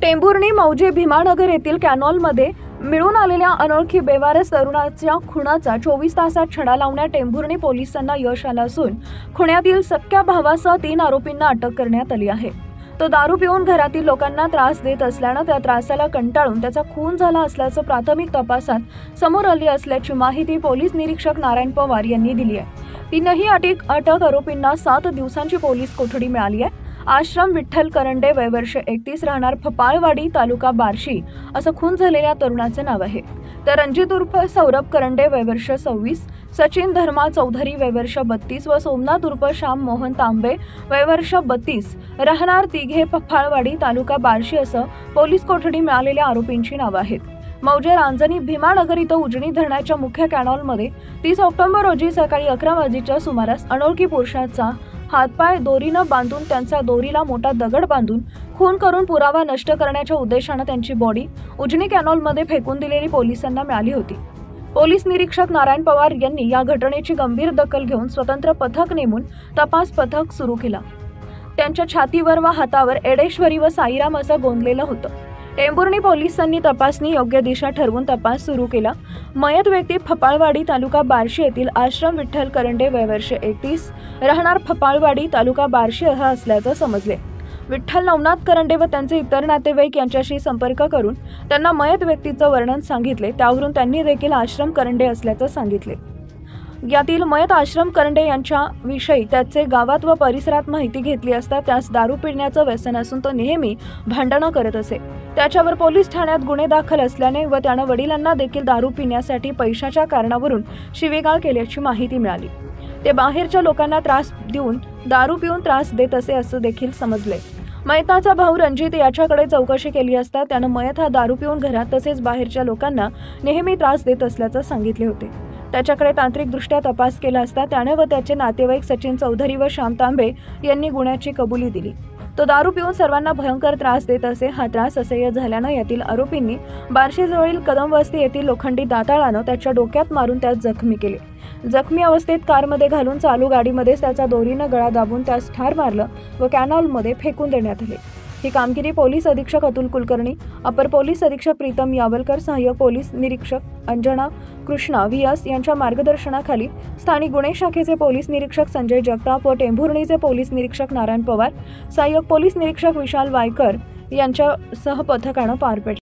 टेंभुर्णी मौजे भीमानगर येथील कॅनॉलमध्ये मिळून आलेल्या अनोळखी बेवारस तरुणाच्या खुनाचा 24 तासात छडा लावण्यात टेंभुर्णी पोलिसांना यश आलं असून खुनातील सख्या भावासह 3 आरोपींना अटक करण्यात आली आहे। तो दारू पिऊन घरातील लोकांना त्रास देत असल्याने त्या त्रासाला कंटाळून त्याचा खून झाला असल्याचं प्राथमिक तपासात समोर आली असल्याची माहिती पोलीस निरीक्षक नारायण पवार यांनी दिली आहे। तीनही अटक आरोपींना 7 दिवसांची पोलीस कोठडी मिळाली आहे। आश्रम विठ्ठल करंडे वय वर्ष 31 राहणार फपाळवाडी तालुका बार्शी असं खून झालेल्या तरुणाचे नाव आहे। तर रणजित उर्फ सौरभ करंडे वय वर्ष 26, सचिन धर्मा चौधरी वय वर्ष 32 व सोमनाथ उर्फ श्याम मोहन तांबे वय वर्ष 32 राहणार तिघे फपाळवाडी तालुका बार्शी असं पोलीस कोठडी मिळालेल्या आरोपींची नावं आहेत। मौजे रांजणी भीमानगर इथं उजनी धरणाच्या मुख्य कॅनॉलमध्ये 30 ऑक्टोबर रोजी सकाळी 11 वाजेच्या सुमारास अनोळखी पुरुषाचा हातपाय दोरीनं बांधून त्यांचा दोरीला मोठा दगड बांधून खून करून पुरावा नष्ट करण्याच्या उद्देशाने त्यांची बॉडी उजनी कॅनॉलमध्ये फेकून दिलेली पोलिसांना मिळाली होती। पोलीस निरीक्षक नारायण पवार यांनी या घटनेची गंभीर दखल घेऊन स्वतंत्र पथक नेमून तपास पथक सुरू केला। त्यांच्या छातीवर व हातावर एडेश्वरी व साईराम असं गोंदलेलं होतं। टेंभुर्णी पोलिसांनी तपासणी योग्य दिशा ठरवून तपास सुरू केला। मयत व्यक्ती फपाळवाडी तालुका बार्शी येथील आश्रम विठ्ठल करंडे वय वर्ष 31 राहणार फपाळवाडी तालुका बार्शी हा असल्याचं समजले। विठ्ठल नवनाथ करंडे व त्यांचे इतर नातेवाईक यांच्याशी संपर्क करून त्यांना मयत व्यक्तीचं वर्णन सांगितले। त्यावरून त्यांनी देखील आश्रम करंडे असल्याचं सांगितले। यातील मयत आश्रम करंडे यांच्या विषयी त्याचे गावात व परिसरात माहिती घेतली असता त्यास दारू पिण्याचं व्यसन असून तो नेहमी भांडणं करत असे। त्याच्यावर पोलीस ठाण्यात गुन्हे दाखल असल्याने व त्यानं वडिलांना देखील दारू पिण्यासाठी पैशाच्या कारणावरून शिवीगाळ केल्याची माहिती मिळाली। ते बाहेरच्या लोकांना त्रास देऊन दारू पिऊन त्रास देत असे असं देखील समजले। मयताचा भाऊ रणजित याच्याकडे चौकशी केली असता त्यानं मयत हा दारू पिऊन घरात तसेच बाहेरच्या लोकांना नेहमी त्रास देत असल्याचं सांगितले होते। त्याच्याकडे तांत्रिकदृष्ट्या तपास केला असता त्याने व त्याचे नातेवाईक सचिन चौधरी व श्याम तांबे यांनी गुन्ह्याची कबुली दिली। तो दारू पिऊन सर्वांना भयंकर त्रास देत असे। हा त्रास असह्य झाल्यानं यातील आरोपींनी बार्शीजवळील कदमवस्ती येथील लोखंडी दाताळानं त्याच्या डोक्यात मारून त्यास जखमी केले। जखमी अवस्थेत कारमध्ये घालून चालू गाडीमध्येच त्याचा दोरीनं गळा दाबून त्यास ठार मारलं व कॅनॉलमध्ये फेकून देण्यात आले। ही कामगिरी पोलीस अधीक्षक अतुल कुलकर्णी, अपर पोलीस अधीक्षक प्रीतम यावलकर, सहाय्यक पोलीस निरीक्षक अंजना कृष्णा व्हीएस यांच्या मार्गदर्शनाखाली स्थानिक गुन्हे शाखेचे पोलीस निरीक्षक संजय जगताप व टेंभुर्णीचे पोलीस निरीक्षक नारायण पवार, सहाय्यक पोलीस निरीक्षक विशाल वायकर यांच्या सहपथकानं पार पडले।